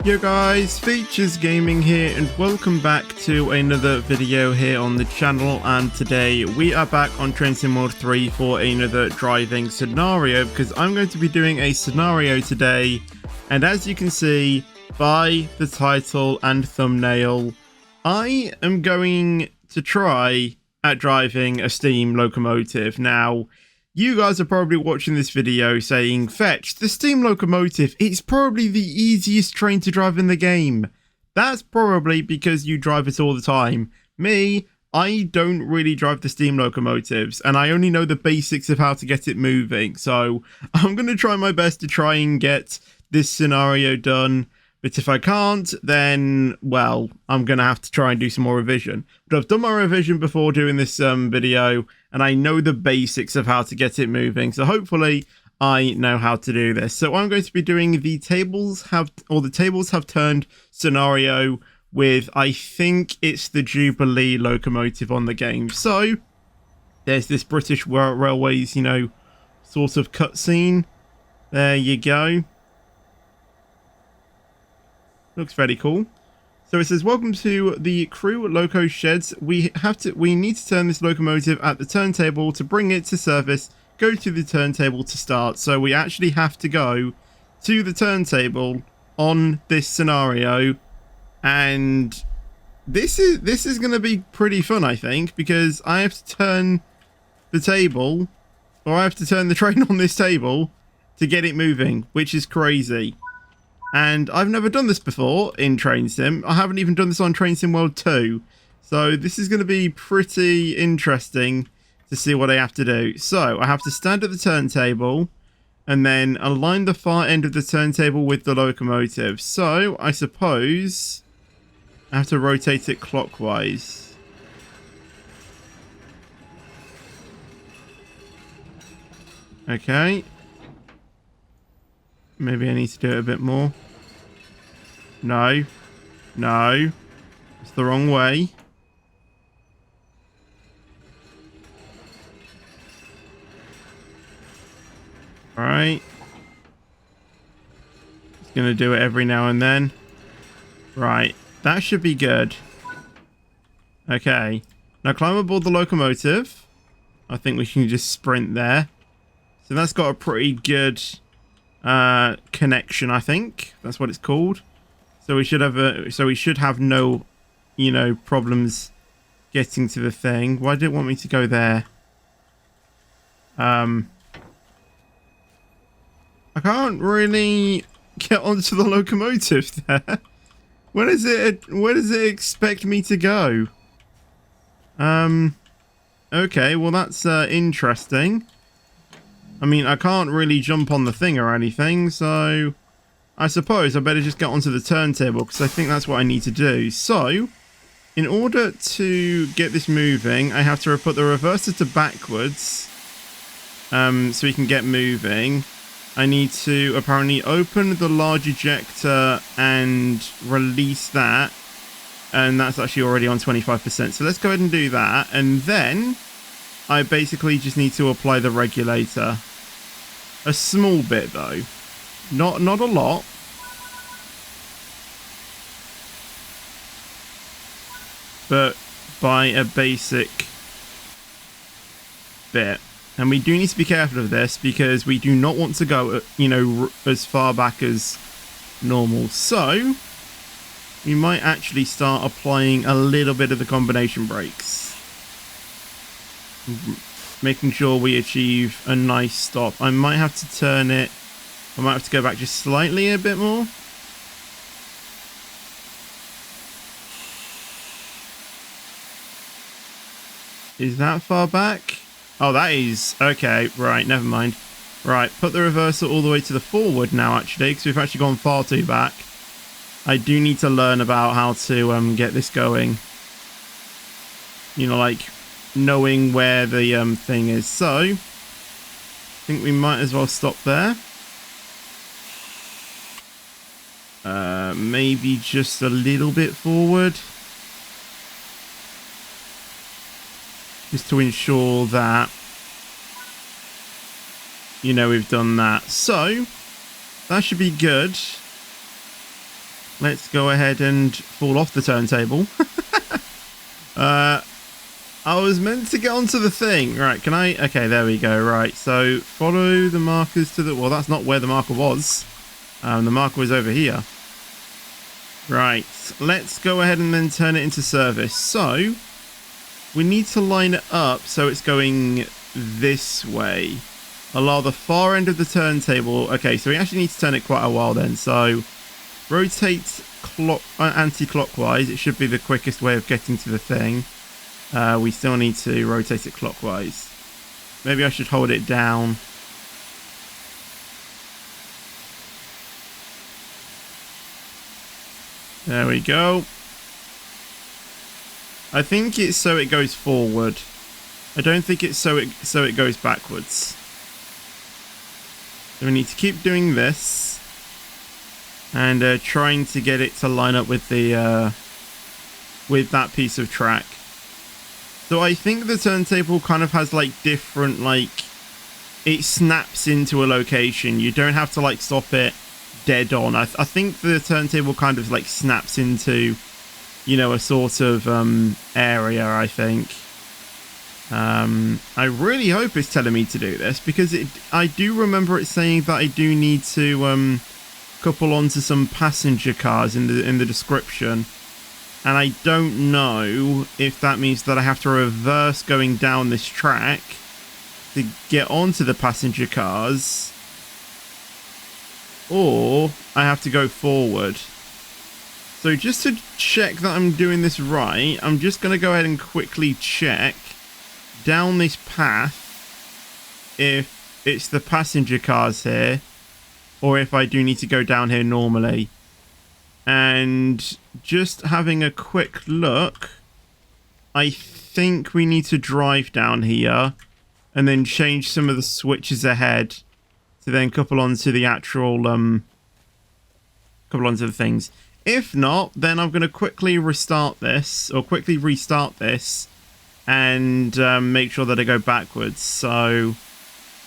Yo guys, Features Gaming here and welcome back to another video here on the channel, and today we are back on Train Sim World 3 for another driving scenario because I'm going to be doing a scenario today, and as you can see by the title and thumbnail, I am going to try at driving a steam locomotive. Now, you guys are probably watching this video saying, Fetch, the steam locomotive, it's probably the easiest train to drive in the game. That's probably because you drive it all the time. Me, I don't really drive the steam locomotives, and I only know the basics of how to get it moving. So I'm going to try my best to try and get this scenario done. But if I can't, then, well, I'm going to have to try and do some more revision. But I've done my revision before doing this video, and I know the basics of how to get it moving. So hopefully I know how to do this. So I'm going to be doing the tables have turned scenario with, I think it's the Jubilee locomotive on the game. So there's this British Railways, you know, sort of cutscene. There you go. Looks very cool. So it says, welcome to the crew loco sheds. We need to turn this locomotive at the turntable to bring it to service. Go to the turntable to start. So we actually have to go to the turntable on this scenario, and this is going to be pretty fun, I think, because I have to turn the table, or I have to turn the train on this table to get it moving, which is crazy. And I've never done this before in Train Sim. I haven't even done this on Train Sim World 2. So this is going to be pretty interesting to see what I have to do. So I have to stand at the turntable and then align the far end of the turntable with the locomotive. So I suppose I have to rotate it clockwise. Okay. Maybe I need to do it a bit more. No. No. It's the wrong way. Alright. Just gonna do it every now and then. Right. That should be good. Okay. Now climb aboard the locomotive. I think we can just sprint there. So that's got a pretty good connection, I think that's what it's called. So we should have no, you know, problems getting to the thing. Why did it want me to go there? I can't really get onto the locomotive there. Where does it expect me to go? Okay, well that's interesting. I mean, I can't really jump on the thing or anything, so I suppose I better just get onto the turntable because I think that's what I need to do. So, in order to get this moving, I have to put the reverser to backwards so we can get moving. I need to apparently open the large ejector and release that, and that's actually already on 25%. So let's go ahead and do that, and then I basically just need to apply the regulator. A small bit though, not a lot. But by a basic bit. And we do need to be careful of this because we do not want to go, you know, as far back as normal. So we might actually start applying a little bit of the combination brakes, making sure we achieve a nice stop. I might have to turn it. I might have to go back just slightly a bit more. Is that far back? Oh, that is. Okay, right, never mind. Right, put the reverser all the way to the forward now, actually, because we've actually gone far too back. I do need to learn about how to get this going. You know, like knowing where the thing is. So I think we might as well stop there. Maybe just a little bit forward. just to ensure that, you know, we've done that. So that should be good. Let's go ahead and fall off the turntable. I was meant to get onto the thing. Right, can I? Okay, there we go. Right, so follow the markers to the... Well, that's not where the marker was. The marker was over here. Right, let's go ahead and then turn it into service. So we need to line it up so it's going this way. Allow the far end of the turntable. Okay, so we actually need to turn it quite a while then. So rotate anti-clockwise. It should be the quickest way of getting to the thing. We still need to rotate it clockwise. Maybe I should hold it down. There we go. I think it's so it goes forward. I don't think it's so it goes backwards. So we need to keep doing this and trying to get it to line up with the with that piece of track. So I think the turntable kind of has like different, like, it snaps into a location. You don't have to like stop it dead on. I think the turntable kind of like snaps into, you know, a sort of area, I think. I really hope it's telling me to do this, because I do remember it saying that I do need to couple onto some passenger cars in the description. And I don't know if that means that I have to reverse going down this track to get onto the passenger cars, or I have to go forward. So just to check that I'm doing this right, I'm just going to go ahead and quickly check down this path if it's the passenger cars here, or if I do need to go down here normally. And just having a quick look, I think we need to drive down here and then change some of the switches ahead to then couple onto the actual couple onto the things. If not, then I'm going to quickly restart this, or quickly restart this, and make sure that I go backwards. So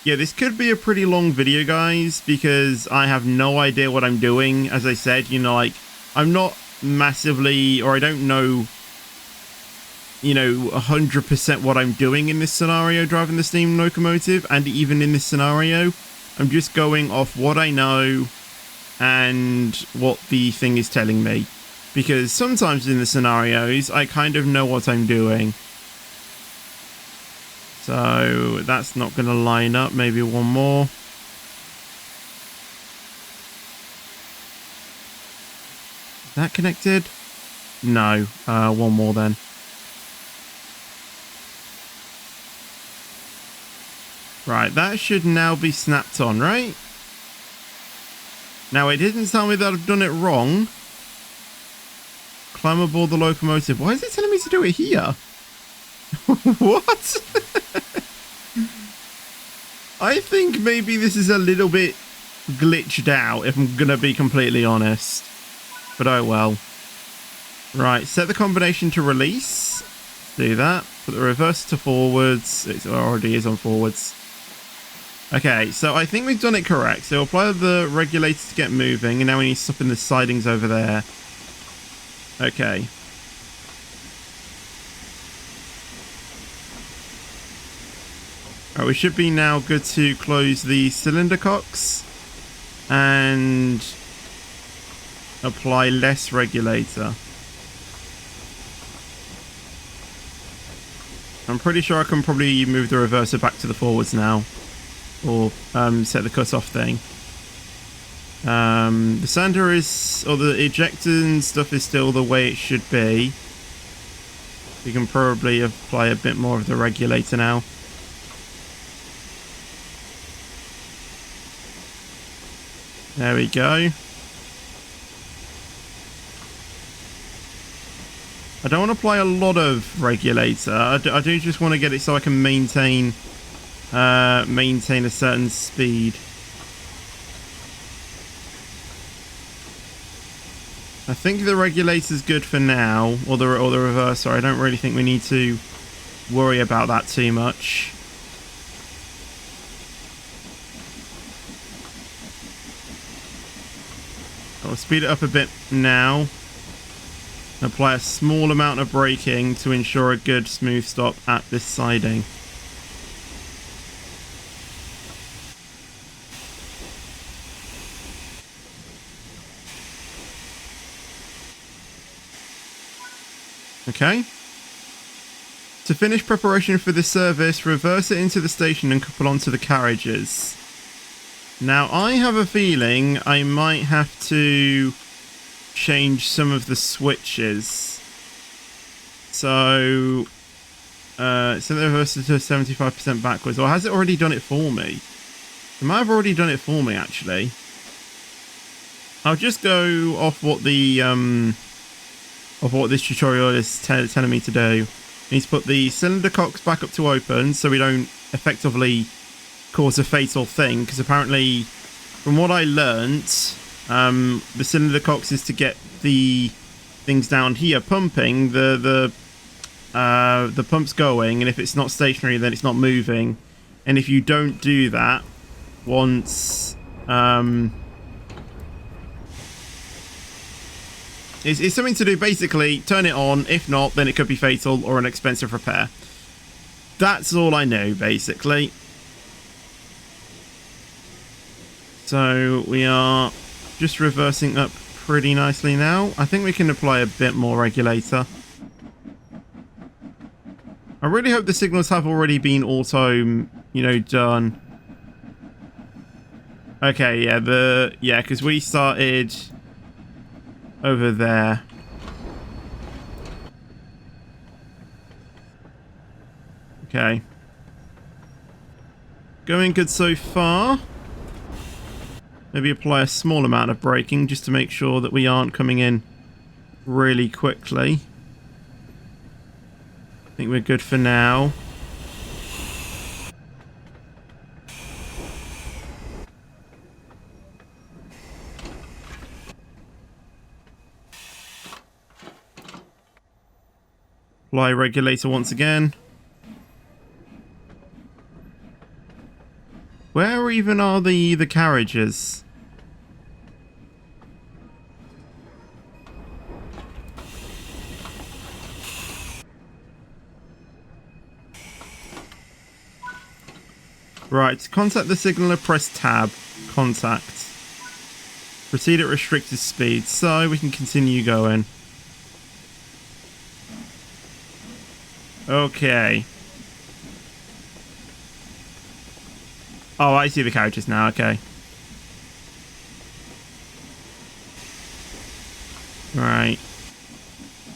yeah, this could be a pretty long video, guys, because I have no idea what I'm doing. As I said, you know, like, I'm not massively, or I don't know, you know, 100% what I'm doing in this scenario driving the steam locomotive. And even in this scenario, I'm just going off what I know and what the thing is telling me. Because sometimes in the scenarios, I kind of know what I'm doing. So that's not going to line up. Maybe one more. Is that connected? No. One more then. Right, that should now be snapped on, right? Now, it didn't tell me that I've done it wrong. Climb aboard the locomotive. Why is it telling me to do it here? What? I think maybe this is a little bit glitched out, if I'm going to be completely honest. But oh well. Right, set the combination to release. Let's do that. Put the reverse to forwards. It already is on forwards. Okay, so I think we've done it correct. So apply the regulator to get moving, and now we need to stop in the sidings over there. Okay. Right, we should be now good to close the cylinder cocks and apply less regulator. I'm pretty sure I can probably move the reverser back to the forwards now, or set the cutoff thing. The sander is, or the ejector and stuff is still the way it should be. We can probably apply a bit more of the regulator now. There we go. I don't want to apply a lot of regulator. I do just want to get it so I can maintain a certain speed. I think the regulator's good for now, or the reverser. I don't really think we need to worry about that too much. I'll speed it up a bit now. Apply a small amount of braking to ensure a good smooth stop at this siding. Okay. To finish preparation for this service, reverse it into the station and couple onto the carriages. Now, I have a feeling I might have to change some of the switches. So, set the reverser to 75% backwards. Or has it already done it for me? It might have already done it for me, actually. I'll just go off what the of what this tutorial is telling me to do. I need to put the cylinder cocks back up to open so we don't effectively cause a fatal thing, because apparently from what I learnt, the cylinder cocks is to get the things down here pumping, the pump's going, and if it's not stationary then it's not moving, and if you don't do that once it's something to do, basically turn it on, if not then it could be fatal or an expensive repair. That's all I know, basically. So we are just reversing up pretty nicely now. I think we can apply a bit more regulator. I really hope the signals have already been auto, you know, done. Okay, yeah, because we started over there. Okay. Going good so far. Maybe apply a small amount of braking just to make sure that we aren't coming in really quickly. I think we're good for now. Apply regulator once again. Where even are the carriages? Right, to contact the signaller, press tab. Contact. Proceed at restricted speed, so we can continue going. Okay. Oh, I see the carriages now, okay. Right.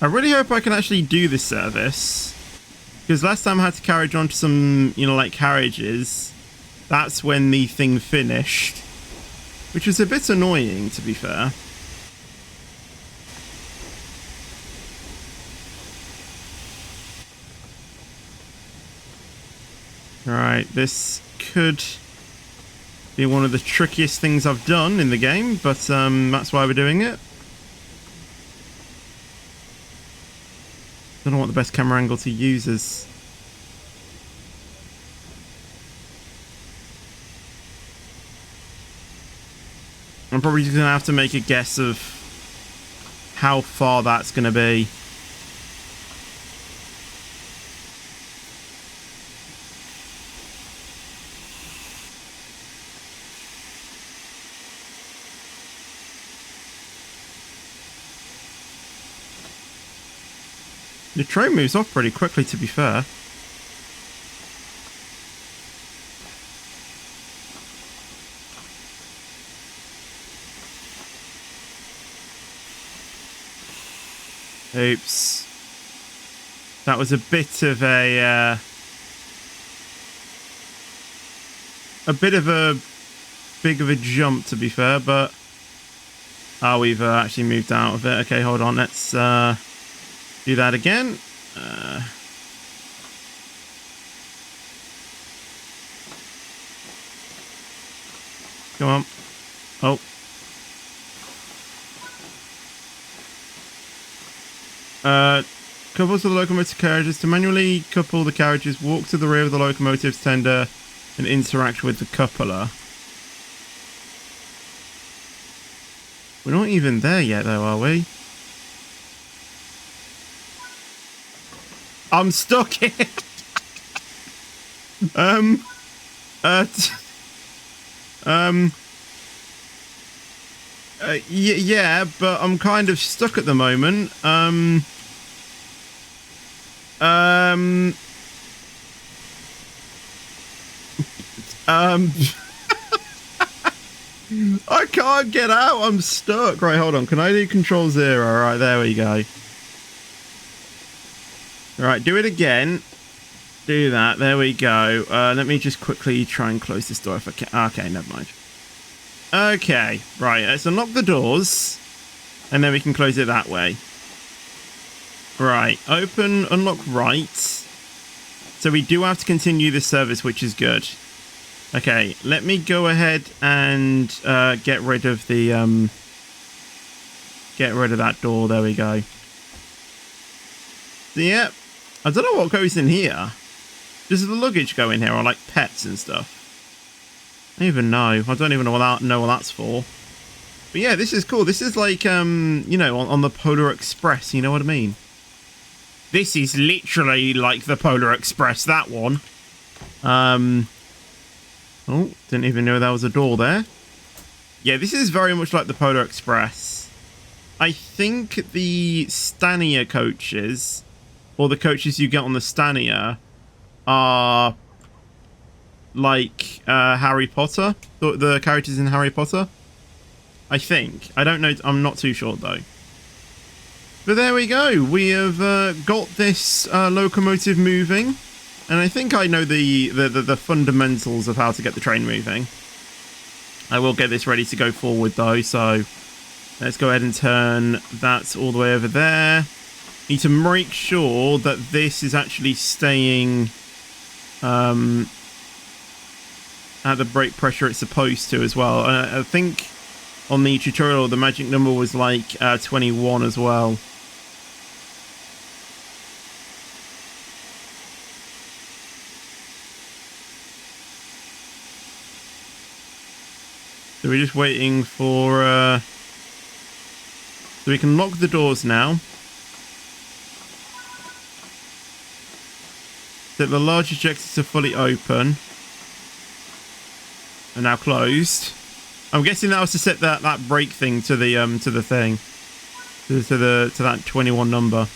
I really hope I can actually do this service. Because last time I had to carriage onto some, you know, like carriages, that's when the thing finished. Which was a bit annoying, to be fair. Alright, this could be one of the trickiest things I've done in the game, but that's why we're doing it. Don't know what the best camera angle to use is. I'm probably just going to have to make a guess of how far that's going to be. The train moves off pretty quickly, to be fair. Oops. That was a bit of a bit of a big of a jump, to be fair, but we've actually moved out of it. Okay, hold on, let's do that again. Come on. Oh. Couples to the locomotive carriages. To manually couple the carriages, walk to the rear of the locomotive's tender and interact with the coupler. We're not even there yet, though, are we? I'm stuck here. Yeah, but I'm kind of stuck at the moment. I can't get out. I'm stuck. Right, hold on. Can I do Control 0? All right, there we go. All right, do it again. Do that. There we go. Let me just quickly try and close this door if I can. Okay, never mind. Okay, right. Let's unlock the doors, and then we can close it that way. Right. Open, unlock right. So we do have to continue this service, which is good. Okay, let me go ahead and get rid of the get rid of that door. There we go. So, yeah, I don't know what goes in here. Does the luggage go in here, or like pets and stuff? I don't even know. I don't even know what that's for. But yeah, this is cool. This is like you know, on the Polar Express. You know what I mean? This is literally like the Polar Express. That one. Oh, didn't even know there was a door there. Yeah, this is very much like the Polar Express. I think the Stania coaches, or the coaches you get on the Stania, are like Harry Potter. The characters in Harry Potter. I think. I don't know. I'm not too sure, though. But there we go. We have got this locomotive moving. And I think I know the fundamentals of how to get the train moving. I will get this ready to go forward, though. So let's go ahead and turn that all the way over there. Need to make sure that this is actually staying at the brake pressure it's supposed to as well. I think on the tutorial the magic number was like 21 as well. So we're just waiting for so we can lock the doors now. Set the large ejectors to fully open. And now closed. I'm guessing that was to set that brake thing to the thing. To that 21 number.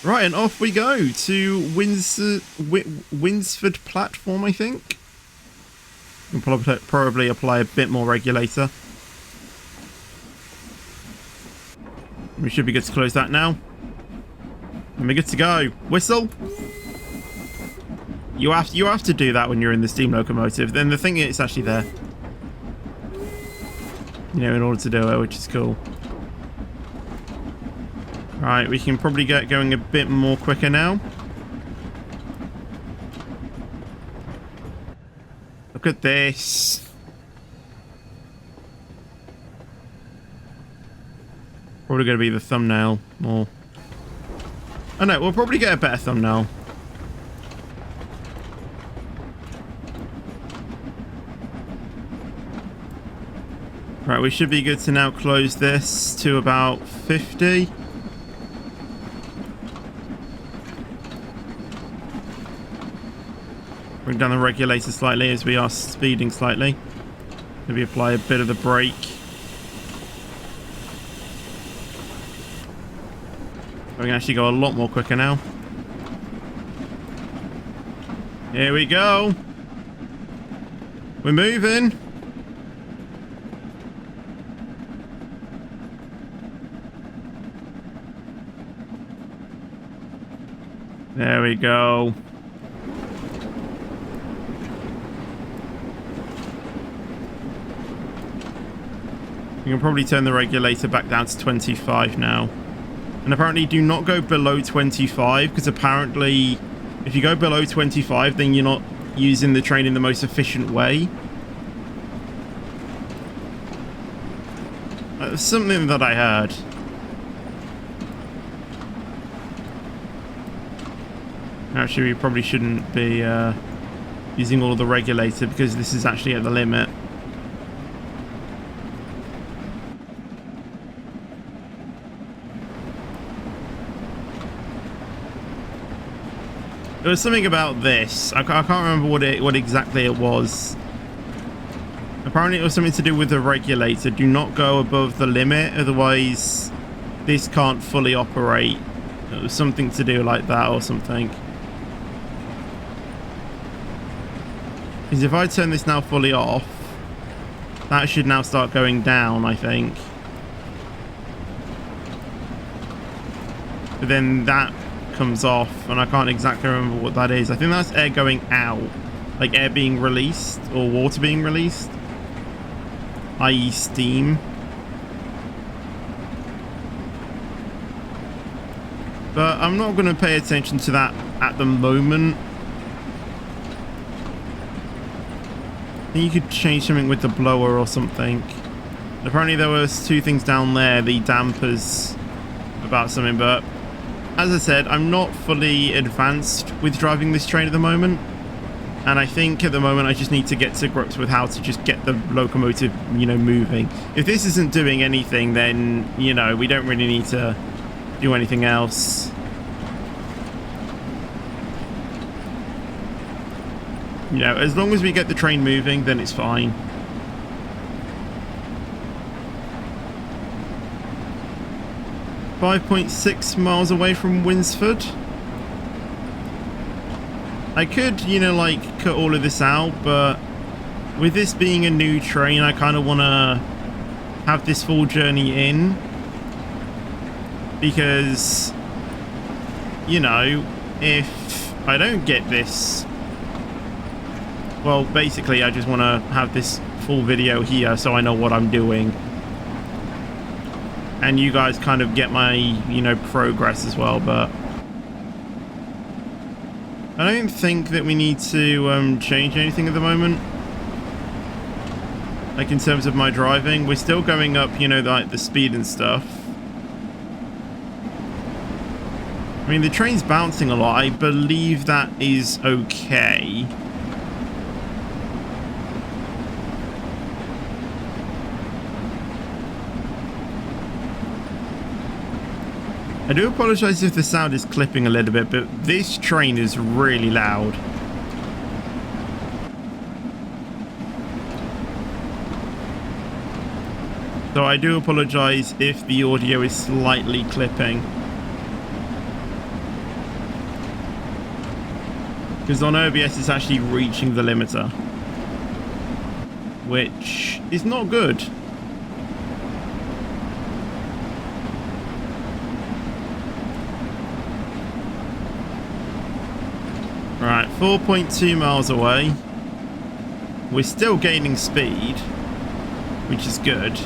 Right, and off we go to Winsford platform, I think. We'll probably apply a bit more regulator. We should be good to close that now. And we're good to go. Whistle. You have to do that when you're in the steam locomotive. Then the thing is, it's actually there. You know, in order to do it, which is cool. Right, we can probably get going a bit more quicker now. Look at this. Probably going to be the thumbnail more. Oh no, we'll probably get a better thumbnail. Right, we should be good to now close this to about 50. Bring down the regulator slightly as we are speeding slightly. Maybe apply a bit of the brake. We can actually go a lot more quicker now. Here we go. We're moving. There we go. You can probably turn the regulator back down to 25 now. And apparently do not go below 25, because apparently if you go below 25, then you're not using the train in the most efficient way. That's something that I heard. Actually, we probably shouldn't be using all of the regulator because this is actually at the limit. There was something about this. I can't remember what exactly it was. Apparently it was something to do with the regulator. Do not go above the limit, otherwise this can't fully operate. It was something to do like that or something. Because if I turn this now fully off, that should now start going down, I think. But then that comes off, and I can't exactly remember what that is. I think that's air going out, like air being released or water being released, i.e. steam. But I'm not going to pay attention to that at the moment. I think you could change something with the blower or something. Apparently there was two things down there, the dampers, about something, but as I said, I'm not fully advanced with driving this train at the moment, and I think at the moment I just need to get to grips with how to just get the locomotive, you know, moving. If this isn't doing anything, then, you know, we don't really need to do anything else. You know, as long as we get the train moving, then it's fine. .6 miles away from Winsford. I could, you know, like, cut all of this out, but with this being a new train, I kind of want to have this full journey in. Because, you know, if I don't get this, well, basically, I just want to have this full video here so I know what I'm doing. And you guys kind of get my, you know, progress as well, but I don't think that we need to change anything at the moment. Like in terms of my driving, we're still going up, you know, like the speed and stuff. I mean, the train's bouncing a lot. I believe that is okay. I do apologize if the sound is clipping a little bit, but this train is really loud. So I do apologize if the audio is slightly clipping. Because on OBS it's actually reaching the limiter, which is not good. Right, 4.2 miles away. We're still gaining speed, which is good.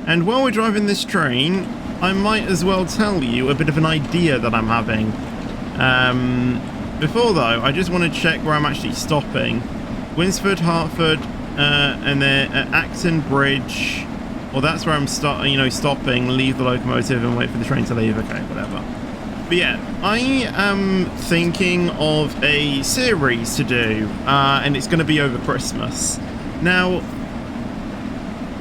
And while we're driving this train, I might as well tell you a bit of an idea that I'm having. Before though, I just want to check where I'm actually stopping. Winsford, Hertford, and then at Acton Bridge. Well, that's where I'm stopping, leave the locomotive and wait for the train to leave. Okay, whatever. But yeah, I am thinking of a series to do, and it's going to be over Christmas. Now,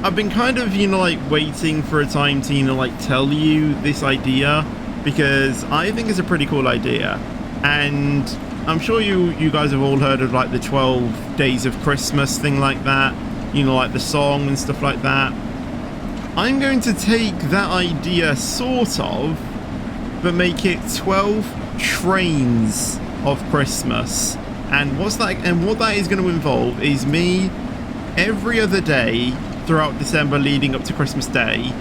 I've been kind of, you know, like waiting for a time to, you know, like tell you this idea, because I think it's a pretty cool idea. And I'm sure you guys have all heard of like the 12 Days of Christmas thing like that, you know, like the song and stuff like that. I'm going to take that idea, sort of, but make it 12 trains of Christmas. And what that is going to involve is me every other day throughout December leading up to Christmas Day.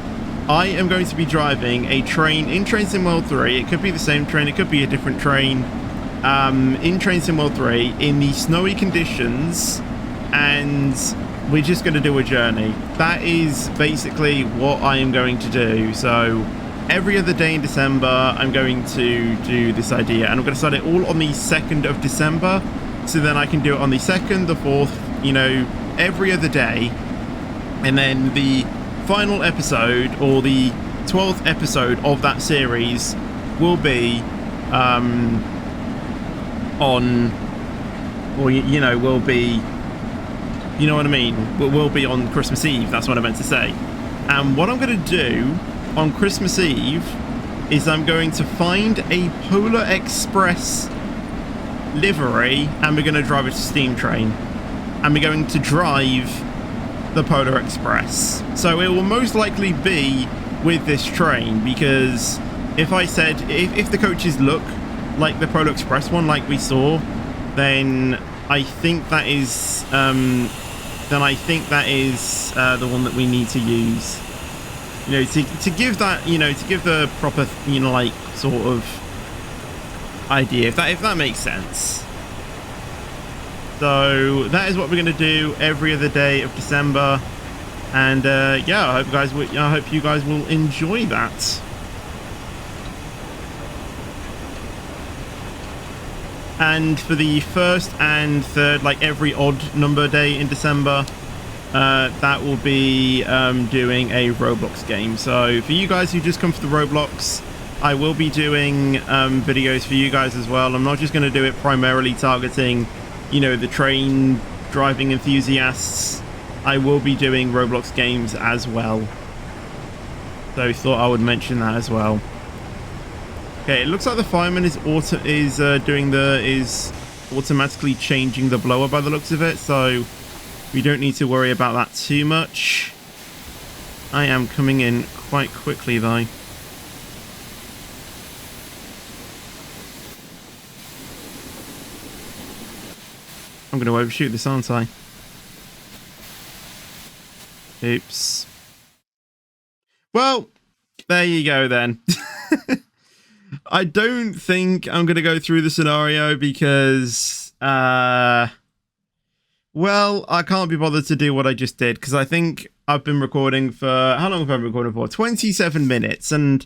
I am going to be driving a train in Train Sim World 3. It could be the same train, it could be a different train, in Train Sim World 3 in the snowy conditions, and we're just going to do a journey. That is basically what I am going to do. So every other day in December, I'm going to do this idea, and I'm going to start it all on the 2nd of December. So then I can do it on the 2nd, the 4th, you know, every other day. And then the final episode, or the 12th episode of that series, will be on, or you know, will be, you know what I mean, will be on Christmas Eve. That's what I meant to say. And what I'm going to do on Christmas Eve is I'm going to find a Polar Express livery, and we're going to drive it to Steam Train, and we're going to drive the Polar Express. So it will most likely be with this train, because if I said, if the coaches look like the Polar Express one, like we saw, then I think that is the one that we need to use, you know, to give that, you know, to give the proper, you know, like sort of idea, if that makes sense. So that is what we're going to do every other day of December, and yeah, I hope you guys will enjoy that. And for the first and third, like every odd number day in December, that will be doing a Roblox game. So for you guys who just come for the Roblox, I will be doing videos for you guys as well. I'm not just going to do it primarily targeting, you know, the train driving enthusiasts. I will be doing Roblox games as well. So thought I would mention that as well. Okay, it looks like the fireman is automatically changing the blower by the looks of it, so we don't need to worry about that too much. I am coming in quite quickly though. I'm going to overshoot this, aren't I? Oops. Well, there you go then. I don't think I'm going to go through the scenario because, well, I can't be bothered to do what I just did, because I think I've been recording for, how long have I been recording for? 27 minutes. And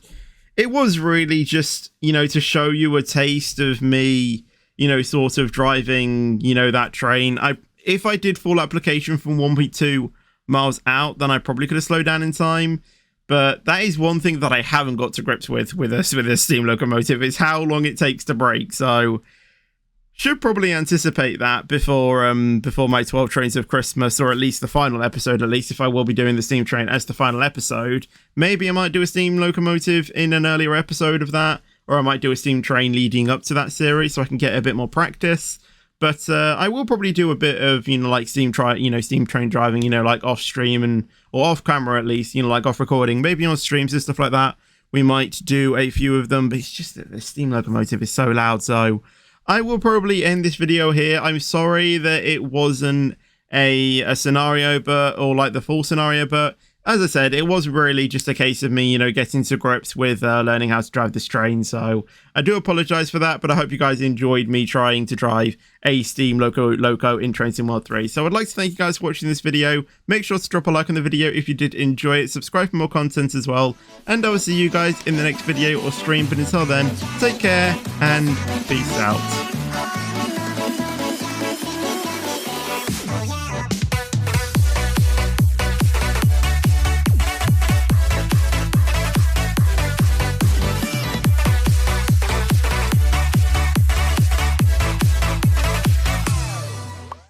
it was really just, you know, to show you a taste of me, you know, sort of driving, you know, that train. If I did full application from 1.2 miles out, then I probably could have slowed down in time. But that is one thing that I haven't got to grips with a steam locomotive, is how long it takes to brake. So should probably anticipate that before my 12 trains of Christmas, or at least the final episode. At least if I will be doing the steam train as the final episode, maybe I might do a steam locomotive in an earlier episode of that, or I might do a steam train leading up to that series so I can get a bit more practice. But I will probably do a bit of, you know, like steam train driving, you know, like off stream or off camera at least, you know, like off recording, maybe on streams and stuff like that. We might do a few of them, but it's just that the steam locomotive is so loud. So I will probably end this video here. I'm sorry that it wasn't a scenario, or like the full scenario, but as I said, it was really just a case of me, you know, getting to grips with learning how to drive this train. So I do apologize for that, but I hope you guys enjoyed me trying to drive a steam loco in Train Sim World 3. So I'd like to thank you guys for watching this video. Make sure to drop a like on the video if you did enjoy it. Subscribe for more content as well. And I will see you guys in the next video or stream. But until then, take care and peace out.